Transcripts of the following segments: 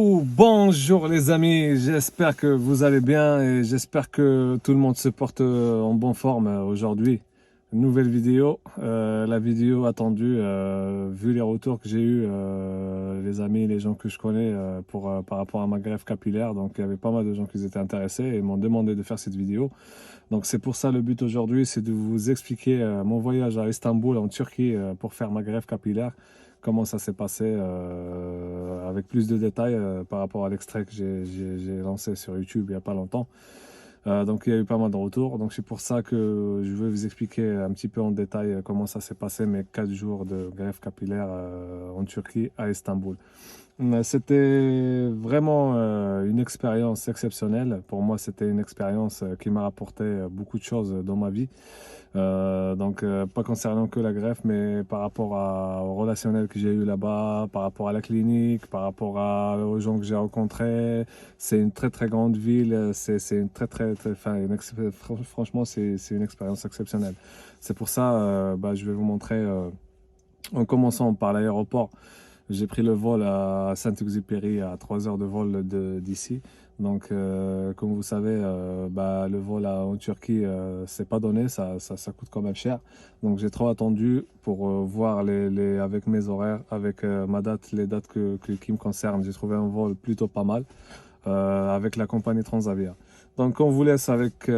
Bonjour les amis, j'espère que vous allez bien et j'espère que tout le monde se porte en bonne forme aujourd'hui. Nouvelle vidéo, la vidéo attendue, vu les retours que j'ai eu, les amis, les gens que je connais par rapport à ma greffe capillaire. Donc il y avait pas mal de gens qui étaient intéressés et m'ont demandé de faire cette vidéo. Donc c'est pour ça le but aujourd'hui, c'est de vous expliquer mon voyage à Istanbul en Turquie pour faire ma greffe capillaire. Comment ça s'est passé avec plus de détails par rapport à l'extrait que j'ai lancé sur YouTube il n'y a pas longtemps. Donc il y a eu pas mal de retours. Donc c'est pour ça que je vais vous expliquer un petit peu en détail comment ça s'est passé mes 4 jours de greffe capillaire en Turquie à Istanbul. C'était vraiment une expérience exceptionnelle. Pour moi, c'était une expérience qui m'a apporté beaucoup de choses dans ma vie. Pas concernant que la greffe, mais par rapport au relationnel que j'ai eu là-bas, par rapport à la clinique, par rapport aux gens que j'ai rencontrés. C'est une très très grande ville. C'est une franchement, c'est une expérience exceptionnelle. C'est pour ça, je vais vous montrer en commençant par l'aéroport. J'ai pris le vol à Saint-Exupéry à 3 heures de vol d'ici. Donc, comme vous savez, le vol en Turquie, c'est pas donné, ça coûte quand même cher. Donc, j'ai trop attendu pour voir avec mes horaires, avec ma date, les dates qui me concernent. J'ai trouvé un vol plutôt pas mal avec la compagnie Transavia. Donc, on vous laisse avec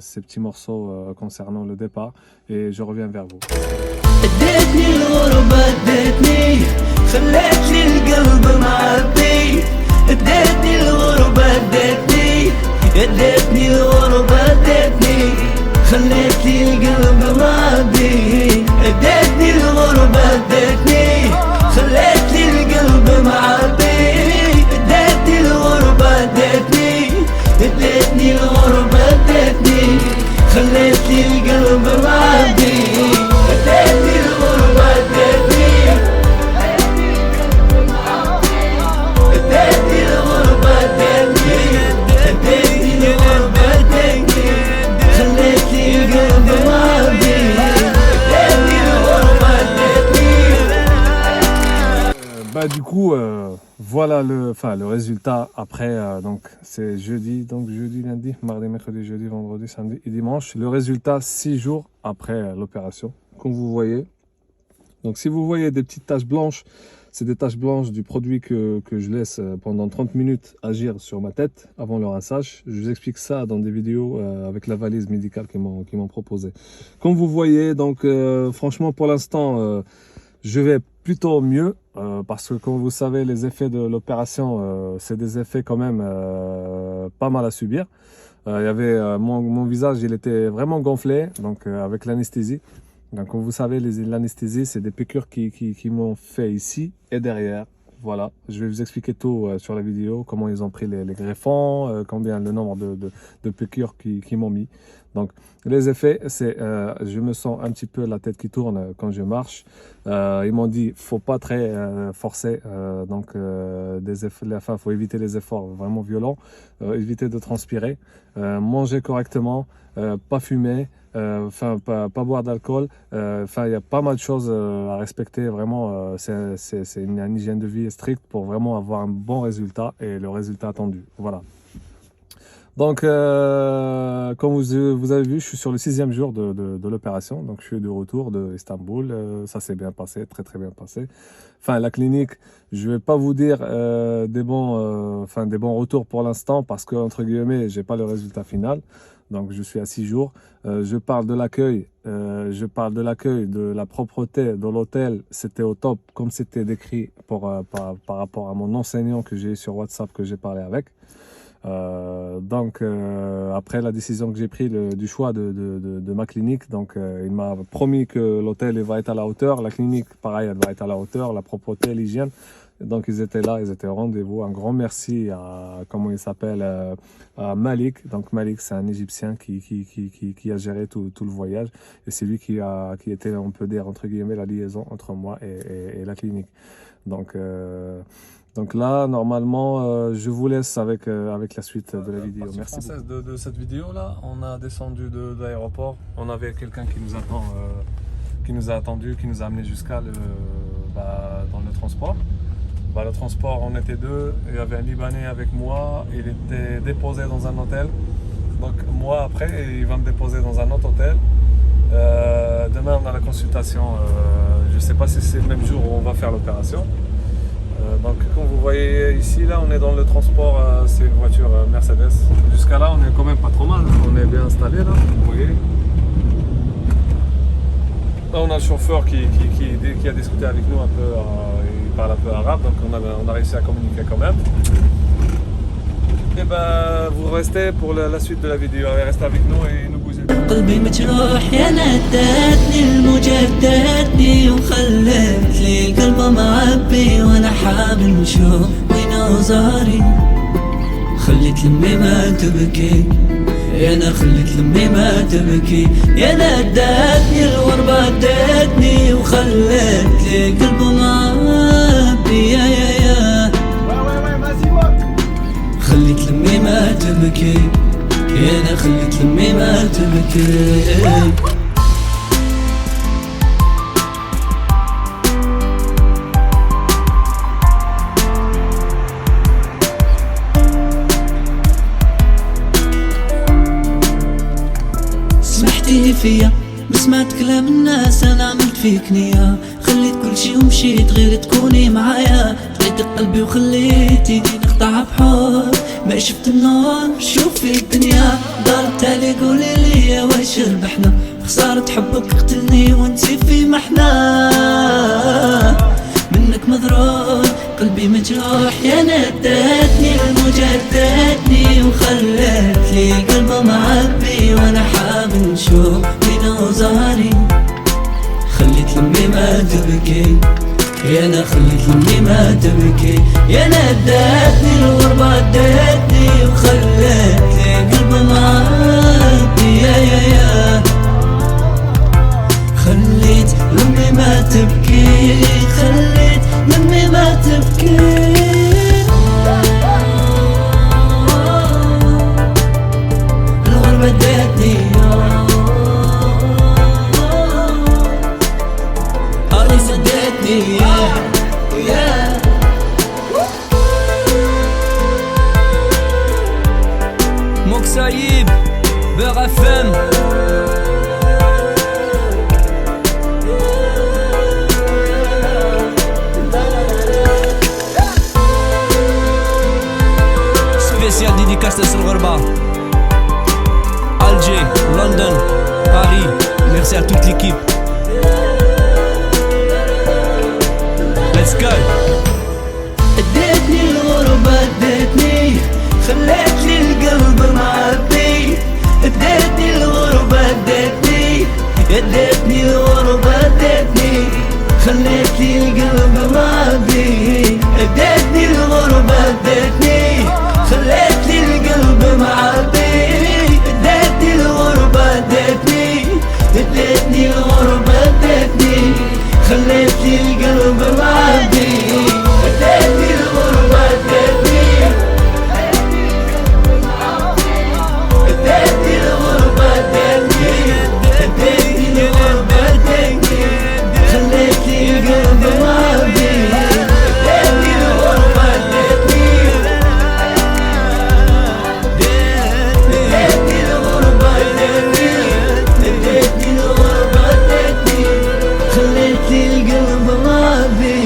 ces petits morceaux concernant le départ et je reviens vers vous. ادتني الغربة ادتني خلت لي القلب معبي ادتني الغربة ادتني الغربة ادتني خلت لي القلب معبي ادتني الغربة ادتني خلت لي القلب معبي ادتني الغربة ادتني الغربة ادتني خلت لي القلب معبي Du coup, voilà le résultat après. Donc, c'est jeudi, lundi, mardi, mercredi, jeudi, vendredi, samedi et dimanche. Le résultat 6 jours après l'opération, comme vous voyez. Donc, si vous voyez des petites taches blanches, c'est des taches blanches du produit que je laisse pendant 30 minutes agir sur ma tête avant le rinçage. Je vous explique ça dans des vidéos avec la valise médicale qu'ils m'ont proposé. Comme vous voyez, donc franchement, pour l'instant, je vais plutôt mieux parce que comme vous savez, les effets de l'opération, c'est des effets quand même pas mal à subir. Il y avait mon visage, il était vraiment gonflé, donc avec l'anesthésie. Donc comme vous savez, l'anesthésie, c'est des piqûres qui m'ont fait ici et derrière. Voilà, je vais vous expliquer tout sur la vidéo, comment ils ont pris les greffons, combien le nombre de piqûres qui m'ont mis. Donc les effets, c'est je me sens un petit peu la tête qui tourne quand je marche. Ils m'ont dit faut pas très forcer, faut éviter les efforts vraiment violents, éviter de transpirer, manger correctement, pas fumer. Pas boire d'alcool, il y a pas mal de choses à respecter, vraiment, c'est une hygiène de vie stricte pour vraiment avoir un bon résultat et le résultat attendu, voilà. Donc, comme vous avez vu, je suis sur le 6e jour de l'opération, donc je suis de retour de Istanbul, ça s'est bien passé, très très bien passé. La clinique, je vais pas vous dire des bons retours pour l'instant parce que, entre guillemets, j'ai pas le résultat final. Donc je suis à 6 jours. Je parle de l'accueil, de la propreté de l'hôtel. C'était au top, comme c'était décrit par rapport à mon enseignant que j'ai eu sur WhatsApp, que j'ai parlé avec. Après la décision que j'ai prise du choix de ma clinique, donc il m'a promis que l'hôtel va être à la hauteur, la clinique pareil elle va être à la hauteur, la propreté, l'hygiène. Donc ils étaient là, ils étaient au rendez-vous. Un grand merci à, comment il s'appelle, à Malik. Donc Malik, c'est un Égyptien qui a géré tout le voyage. Et c'est lui qui était, on peut dire, entre guillemets, la liaison entre moi et la clinique. Donc là, normalement, je vous laisse avec la suite de la vidéo. Merci beaucoup. De cette vidéo-là, on a descendu de l'aéroport. On avait quelqu'un qui nous attend, qui nous a attendu, qui nous a amené jusqu'à dans le transport. le transport, on était deux. Il y avait un Libanais avec moi. Il était déposé dans un hôtel. Donc moi après, il va me déposer dans un autre hôtel. Demain on a la consultation. Je ne sais pas si c'est le même jour où on va faire l'opération. Donc comme vous voyez ici, là on est dans le transport, c'est une voiture Mercedes. Jusqu'à là on est quand même pas trop mal, on est bien installé là, vous voyez. Là on a le chauffeur qui a discuté avec nous un peu, il parle un peu arabe, donc on a réussi à communiquer quand même. Et ben vous restez pour la suite de la vidéo, allez restez avec nous et nous bougez. قلبي مجروح يا ندتني المجدتني وخلت لي القلب معبي وانا حابب نشوف وين اوزاري خليت لمي ما تبكي يا انا خليت لمي ما تبكي يا ندتني الغربة ادتني وخلت لي القلب معبي يا خليت لمي ما تبكي يا انا خليت لمي ما تبكي سمحتي فيا ما سمعت كلام الناس انا عملت فيك نية خليت كل شي ومشيت غير تكوني معايا طريت قلبي وخليتيني نقطع بحب ما شفت النور شوفي الدنيا ضربت علي قولي لي واش ربحنا خسارة حبك قتلني وانتي في محنى منك مضرور قلبي مجروح يا ندتني المجدتني وخلت لي قلب معبي وانا حابب نشوف وين اوزاري خليت لمي ما تبكي يا انا خليت لمي ما تبكي يا ندتني الغربة ادتني وخلت لي قلب معبي يا خليت لمي ما تبكي خليت لمي ما تبكي الغربة ادتني أرض ادتني يا مكسايب بغفم spécial dédicace sur الغربة Alger, London, Paris. Merci à toute l'équipe. Let's go. ادتني الغربة ادتني خلت لي القلب معبي ادتني الغربة ادتني ادتني الغربة ادتني خلت لي القلب معبي ادتني الغربة ادتني خلت لي القلب معبي ادتني الغربة ادتني ادتني الغربة ادتني خلت لي القلب معبي ادتني الغربة ادتني ادتني الغربة ادتني ادتني الغربة ادتني خلت لي القلب معبي ادتني الغربة ادتني ادتني الغربة ادتني ادتني الغربة ادتني خلت لي القلب معبي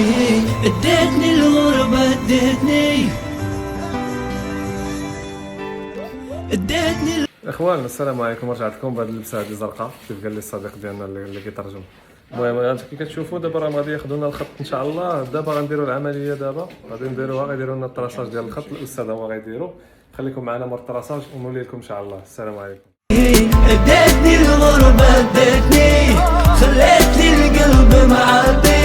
ادتني الغربة ادتني ادتني اخوان السلام عليكم، رجعت لكم بهذه اللبسه هذه زرقاء كيف قال لي الصديق ديالنا اللي كيترجم. المهم كي كتشوفوا دابا راه غادي ياخذوا لنا الخط ان شاء الله. دابا غنديروا العمليه، دابا غادي نديروها، غيديروا لنا الطراساج ديال الخط. الاستاذ هو غيديروا. خليكم معنا مور الطراساج ونولي لكم ان شاء الله. السلام عليكم. ادتني الغربة ادتني خلت لي القلب معبي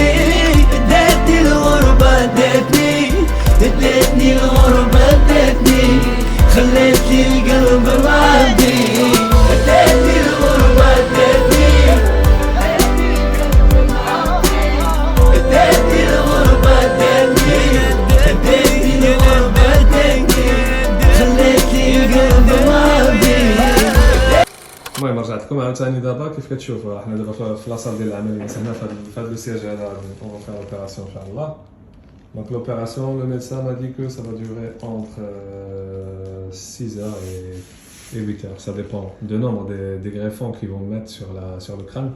ادتني الغربة ادتني ادتني الغربة ادتني خلت لي القلب معبي ادتني الغربة ادتني ادتني الغربة ادتني ادتني الغربة ادتني خلت لي القلب معبي. المهم رجعت لكم عاوتاني دابا كيف كتشوفوا. حنا دابا في لاصال ديال العمليه، حنا في هذا لو سياج هذا اون فير اوبيراسيون ان شاء الله. Donc l'opération, le médecin m'a dit que ça va durer entre 6 heures et 8 heures. Ça dépend du nombre des greffons qu'ils vont mettre sur le crâne.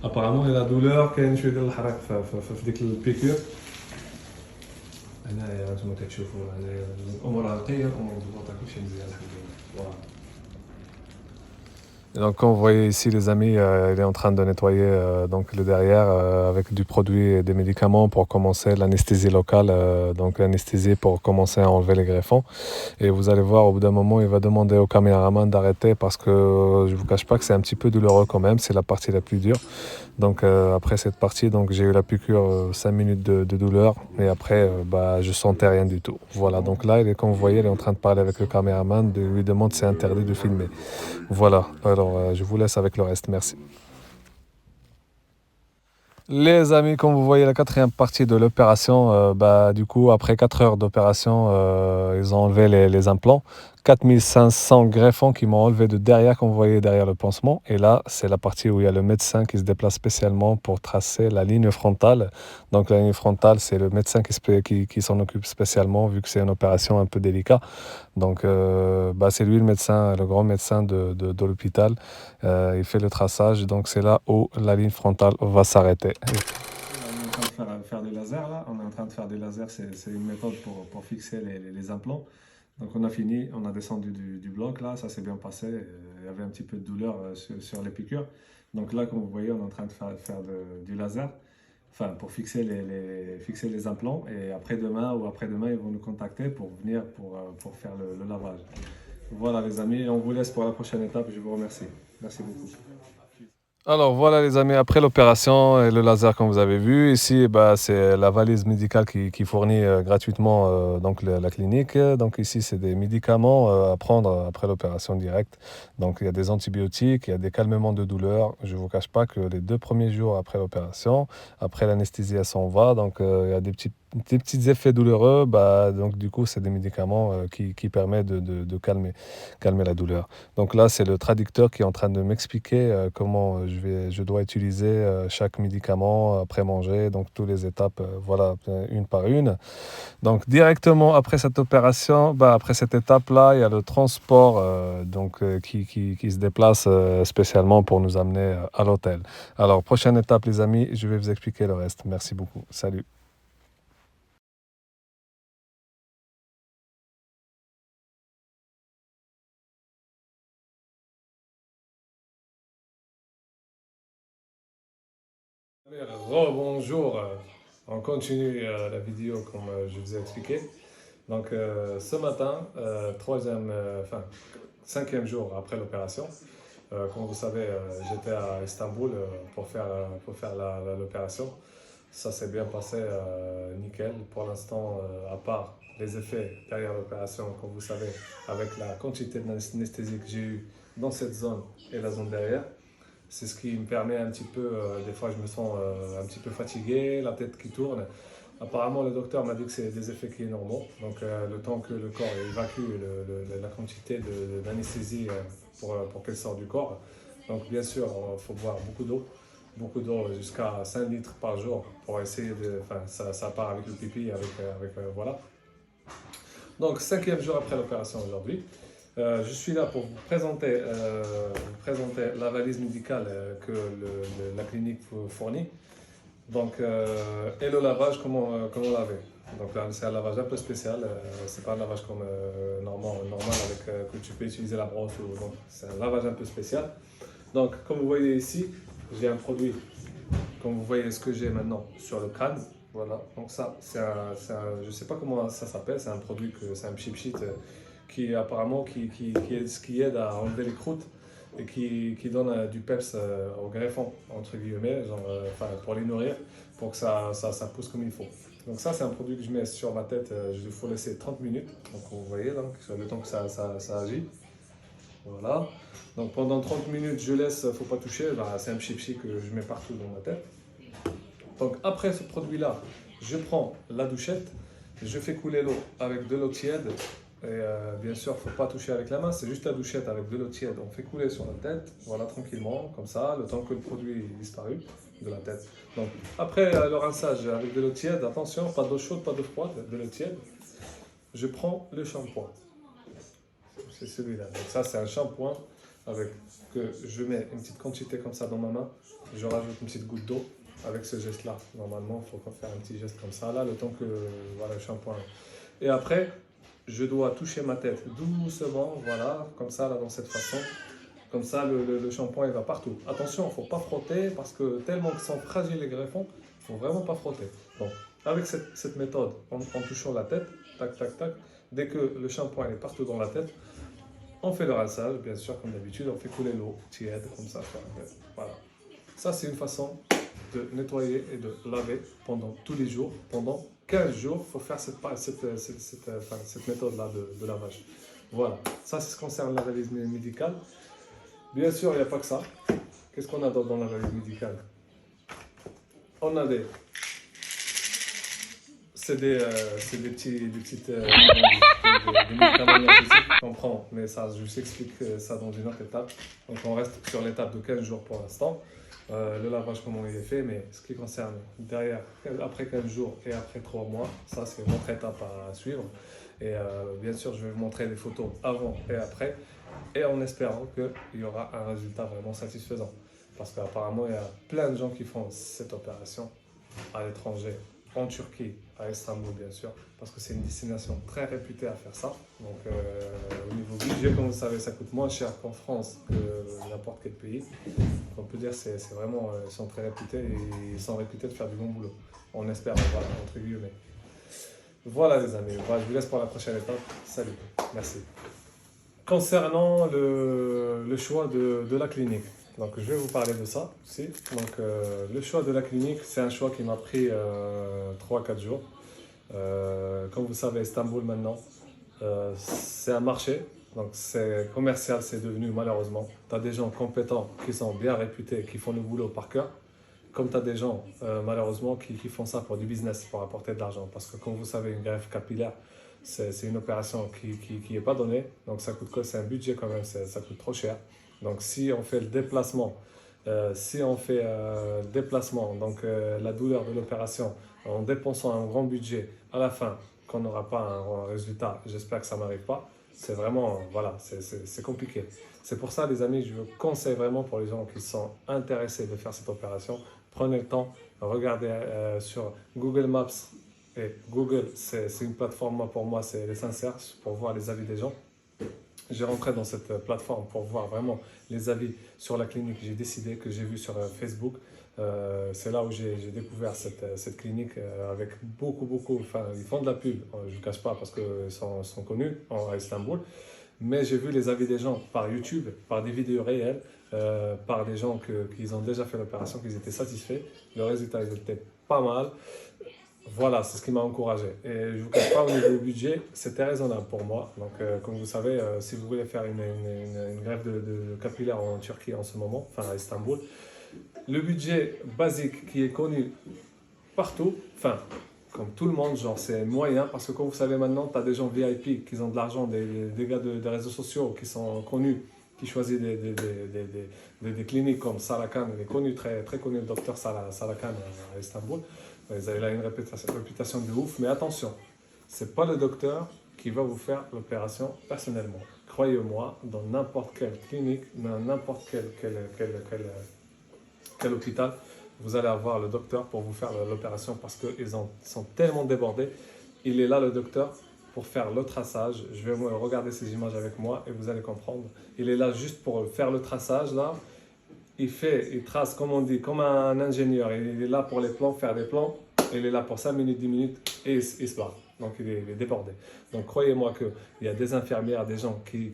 Apparemment, il y a la douleur كاين شويه ديال الحرق في ديك البيكور. هنايا انتم كتشوفوا هنايا الامور نقيه الامور مضبوطه كلشي مزيان الحمد لله. Et donc, comme vous voyez ici, les amis, il est en train de nettoyer donc le derrière avec du produit et des médicaments pour commencer l'anesthésie locale, donc l'anesthésie pour commencer à enlever les greffons. Et vous allez voir, au bout d'un moment, il va demander au caméraman d'arrêter parce que je ne vous cache pas que c'est un petit peu douloureux quand même, c'est la partie la plus dure. Donc après cette partie, donc j'ai eu la piqûre 5 minutes de douleur et après je sentais rien du tout. Voilà, donc là, comme vous voyez, il est en train de parler avec le caméraman, de lui demande si c'est interdit de filmer. Voilà, alors je vous laisse avec le reste, merci. Les amis, comme vous voyez la quatrième partie de l'opération, du coup après 4 heures d'opération, ils ont enlevé les implants. 4500 greffons qui m'ont enlevé de derrière, comme vous voyez derrière le pansement. Et là, c'est la partie où il y a le médecin qui se déplace spécialement pour tracer la ligne frontale. Donc la ligne frontale, c'est le médecin qui s'en occupe spécialement vu que c'est une opération un peu délicate. Donc c'est lui le médecin, le grand médecin de l'hôpital. Il fait le traçage, donc c'est là où la ligne frontale va s'arrêter. On est en train de faire des lasers là. On est en train de faire des lasers, c'est une méthode pour fixer les implants. Donc on a fini, on a descendu du bloc là, ça s'est bien passé. Il y avait un petit peu de douleur sur les piqûres. Donc là, comme vous voyez, on est en train de faire du laser, enfin pour fixer les implants. Et après-demain ou après-demain, ils vont nous contacter pour venir pour faire le lavage. Voilà les amis, on vous laisse pour la prochaine étape. Je vous remercie. Merci beaucoup. Alors voilà les amis, après l'opération et le laser comme vous avez vu, ici c'est la valise médicale qui fournit gratuitement donc la clinique. Donc ici c'est des médicaments à prendre après l'opération directe. Donc il y a des antibiotiques, il y a des calmements de douleur. Je ne vous cache pas que les 2 premiers jours après l'opération, après l'anesthésie elle s'en va, donc il y a des petits effets douloureux. Donc du coup c'est des médicaments qui permettent de calmer la douleur. Donc là c'est le traducteur qui est en train de m'expliquer comment je dois utiliser chaque médicament après manger, donc toutes les étapes, voilà, une par une. Donc directement après cette opération, après cette étape-là, il y a le transport qui se déplace spécialement pour nous amener à l'hôtel. Alors prochaine étape les amis, je vais vous expliquer le reste. Merci beaucoup. Salut. Bonjour, on continue la vidéo comme je vous ai expliqué. Donc ce matin, cinquième jour après l'opération, comme vous savez, j'étais à Istanbul pour faire l'opération. Ça s'est bien passé, nickel. Pour l'instant, à part les effets derrière l'opération, comme vous savez, avec la quantité d'anesthésie que j'ai eue dans cette zone et la zone derrière. C'est ce qui me permet un petit peu, des fois je me sens un petit peu fatigué, la tête qui tourne. Apparemment le docteur m'a dit que c'est des effets qui sont normaux, donc le temps que le corps évacue la quantité d'anesthésie pour qu'elle sorte du corps. Donc bien sûr, il faut boire beaucoup d'eau jusqu'à 5 litres par jour pour essayer de... Enfin ça part avec le pipi, voilà. Donc 5e jour après l'opération aujourd'hui. Je suis là pour vous présenter la valise médicale que la clinique fournit. Donc, et le lavage, comment laver. Donc là, c'est un lavage un peu spécial. C'est pas un lavage comme normal avec que tu peux utiliser la brosse. C'est un lavage un peu spécial. Donc, comme vous voyez ici, j'ai un produit. Comme vous voyez ce que j'ai maintenant sur le crâne. Voilà. Donc ça, je sais pas comment ça s'appelle. C'est un produit c'est un pchit qui apparemment qui aide à enlever les croûtes et qui donne du peps aux greffons, entre guillemets, pour les nourrir, pour que ça pousse comme il faut. Donc ça, c'est un produit que je mets sur ma tête, il faut laisser 30 minutes, donc vous voyez, donc, le temps que ça agit. Voilà. Donc pendant 30 minutes, je laisse, faut pas toucher, c'est un pchit que je mets partout dans ma tête. Donc après ce produit-là, je prends la douchette, je fais couler l'eau avec de l'eau tiède. Et bien sûr, il ne faut pas toucher avec la main, c'est juste la douchette avec de l'eau tiède. On fait couler sur la tête, voilà, tranquillement, comme ça, le temps que le produit est disparu. de la tête. Donc, après le rinçage avec de l'eau tiède, attention, pas d'eau chaude, pas d'eau froide, de l'eau tiède, je prends le shampoing. C'est celui-là. Donc ça, c'est un shampoing avec que je mets une petite quantité comme ça dans ma main, je rajoute une petite goutte d'eau avec ce geste-là. Normalement, il faut faire un petit geste comme ça, là, le temps que voilà, le shampoing. Et après, je dois toucher ma tête doucement, voilà, comme ça, là, dans cette façon. Comme ça, le shampoing, il va partout. Attention, il ne faut pas frotter parce que tellement qu'ils sont fragiles les greffons, il ne faut vraiment pas frotter. Donc, avec cette méthode, en touchant la tête, tac, tac, tac, dès que le shampoing est partout dans la tête, on fait le rinçage, bien sûr, comme d'habitude, on fait couler l'eau tiède, comme ça. Voilà. Ça, c'est une façon de nettoyer et de laver pendant tous les jours. Pendant 15 jours, il faut faire cette méthode-là de lavage. Voilà. Ça, c'est ce qui concerne l'analyse médicale. Bien sûr, il n'y a pas que ça. Qu'est-ce qu'on a dans l'analyse médicale? On a des petites des médicaments énergétiques qu'on prend, mais ça, je vous explique ça dans une autre étape. Donc on reste sur l'étape de 15 jours pour l'instant. Le lavage, comment il est fait, mais ce qui concerne derrière, après 15 jours et après 3 mois, ça c'est une autre étape à suivre. Et bien sûr, je vais vous montrer des photos avant et après, et en espérant qu'il y aura un résultat vraiment satisfaisant. Parce qu'apparemment, il y a plein de gens qui font cette opération à l'étranger, en Turquie, à Istanbul bien sûr, parce que c'est une destination très réputée à faire ça. Donc au niveau budget, comme vous savez, ça coûte moins cher qu'en France que n'importe quel pays. On peut dire que c'est vraiment, ils sont très réputés et ils sont réputés de faire du bon boulot. On espère, voilà, entre guillemets. Voilà les amis, voilà, je vous laisse pour la prochaine étape. Salut, merci. Concernant le choix de la clinique. Donc, je vais vous parler de ça aussi. Donc, le choix de la clinique, c'est un choix qui m'a pris 3-4 jours. Comme vous savez, Istanbul maintenant, c'est un marché. Donc, c'est commercial, c'est devenu malheureusement. Tu as des gens compétents qui sont bien réputés, qui font le boulot par cœur. Comme tu as des gens, malheureusement, qui font ça pour du business, pour apporter de l'argent. Parce que, comme vous savez, une greffe capillaire, c'est une opération qui n'est pas donnée. Donc, ça coûte quoi? C'est un budget quand même, ça coûte trop cher. Donc, si on fait le déplacement, donc la douleur de l'opération, en dépensant un grand budget, à la fin, qu'on n'aura pas un résultat, j'espère que ça ne m'arrive pas, c'est vraiment, voilà, c'est compliqué. C'est pour ça, les amis, je vous conseille vraiment pour les gens qui sont intéressés de faire cette opération, prenez le temps, regardez sur Google Maps. Et Google, c'est une plateforme, pour moi, c'est sincère, pour voir les avis des gens. J'ai rentré dans cette plateforme pour voir vraiment les avis sur la clinique. J'ai décidé que j'ai vu sur Facebook. C'est là où j'ai découvert cette clinique avec beaucoup. Enfin, ils font de la pub, je ne vous cache pas, parce qu'ils sont connus à Istanbul. Mais j'ai vu les avis des gens par YouTube, par des vidéos réelles, par des gens qui ont déjà fait l'opération, qui étaient satisfaits. Le résultat, il était pas mal. Voilà, c'est ce qui m'a encouragé. Et je ne vous cache pas, au niveau du budget, c'était raisonnable pour moi. Donc, comme vous savez, si vous voulez faire une greffe de capillaire en Turquie en ce moment, enfin à Istanbul, le budget basique qui est connu partout, enfin, comme tout le monde, genre c'est moyen, parce que comme vous savez maintenant, tu as des gens VIP qui ont de l'argent, des gars des réseaux sociaux qui sont connus, qui choisissent des cliniques comme Salakan, il est connu, très connu, le docteur Salakan à Istanbul. Vous avez là une réputation de ouf, mais attention, ce n'est pas le docteur qui va vous faire l'opération personnellement. Croyez-moi, dans n'importe quelle clinique, dans n'importe quel hôpital, vous allez avoir le docteur pour vous faire l'opération parce qu'ils sont tellement débordés. Il est là, le docteur, pour faire le traçage. Je vais vous regarder ces images avec moi et vous allez comprendre. Il est là juste pour faire le traçage, là. Il trace, comme on dit, comme un ingénieur. Il est là pour les plans, faire des plans. Il est là pour 5 minutes, 10 minutes et il se barre. Donc il est débordé. Donc croyez-moi qu'il y a des infirmières, des gens qui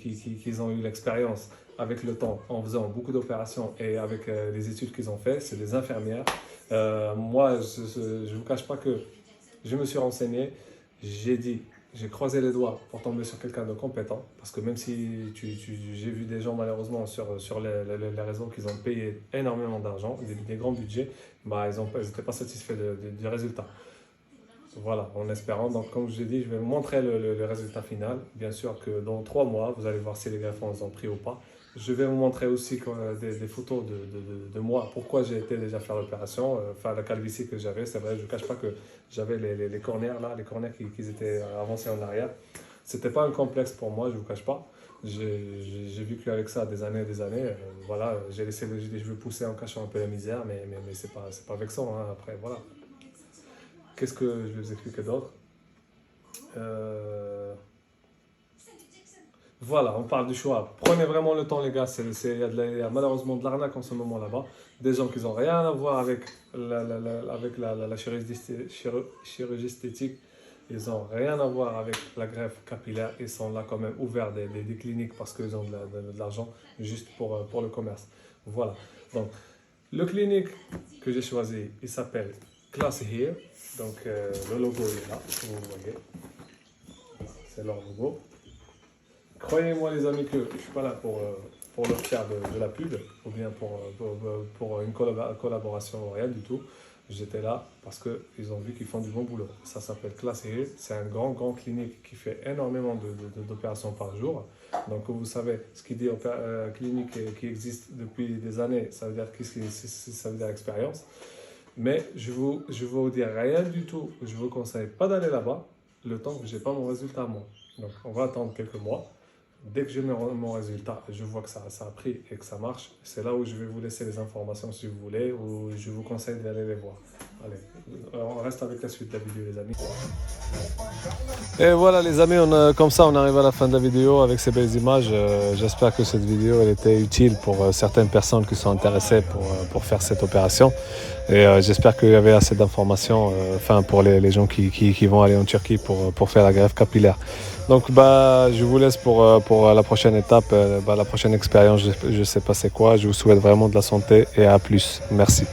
ont eu l'expérience avec le temps en faisant beaucoup d'opérations et avec les études qu'ils ont fait. C'est des infirmières. Moi, je ne vous cache pas que je me suis renseigné. J'ai croisé les doigts pour tomber sur quelqu'un de compétent, parce que même si j'ai vu des gens malheureusement sur les réseaux qui ont payé énormément d'argent, des grands budgets, bah, ils n'étaient pas satisfaits du résultat. Voilà, en espérant. Donc comme je l'ai dit, je vais vous montrer le résultat final. Bien sûr que dans 3 mois, vous allez voir si les greffons ont pris ou pas. Je vais vous montrer aussi des photos de moi, pourquoi j'ai été déjà faire l'opération, enfin la calvitie que j'avais. C'est vrai, je ne cache pas que j'avais les cornères là, les cornères qui étaient avancés en arrière. C'était pas un complexe pour moi, je ne vous cache pas. J'ai vécu avec ça des années et des années. Voilà, j'ai laissé les cheveux pousser en cachant un peu la misère, mais c'est pas vexant, hein. Après, voilà. Qu'est-ce que je vais vous expliquer d'autre? Voilà, on parle du choix. Prenez vraiment le temps, les gars. Il y a malheureusement de l'arnaque en ce moment là-bas. Des gens qui n'ont rien à voir avec la chirurgie esthétique. Ils n'ont rien à voir avec la greffe capillaire. Ils sont là quand même ouverts des cliniques parce qu'ils ont de l'argent juste pour le commerce. Voilà. Donc, le clinique que j'ai choisi, il s'appelle Class Here. Donc, le logo est là, vous voyez. C'est leur logo. Croyez-moi les amis que je ne suis pas là pour leur faire de la pub ou bien pour une collaboration, rien du tout. J'étais là parce qu'ils ont vu qu'ils font du bon boulot. Ça s'appelle Class Here. C'est un grand clinique qui fait énormément d'opérations par jour. Donc vous savez, ce qui dit clinique qui existe depuis des années, ça veut dire ça veut dire expérience. Mais je vous dire rien du tout. Je ne vous conseille pas d'aller là-bas le temps que je n'ai pas mon résultat moi. Donc on va attendre quelques mois. Dès que j'ai mon résultat, je vois que ça a pris et que ça marche, c'est là où je vais vous laisser les informations si vous voulez, ou je vous conseille d'aller les voir. Allez, on reste avec la suite de la vidéo les amis. Et voilà les amis, comme ça on arrive à la fin de la vidéo avec ces belles images. J'espère que cette vidéo elle était utile pour certaines personnes qui sont intéressées pour faire cette opération. Et j'espère qu'il y avait assez d'informations pour les gens qui vont aller en Turquie pour faire la greffe capillaire. Donc je vous laisse pour la prochaine étape, la prochaine expérience, je ne sais pas c'est quoi. Je vous souhaite vraiment de la santé et à plus. Merci.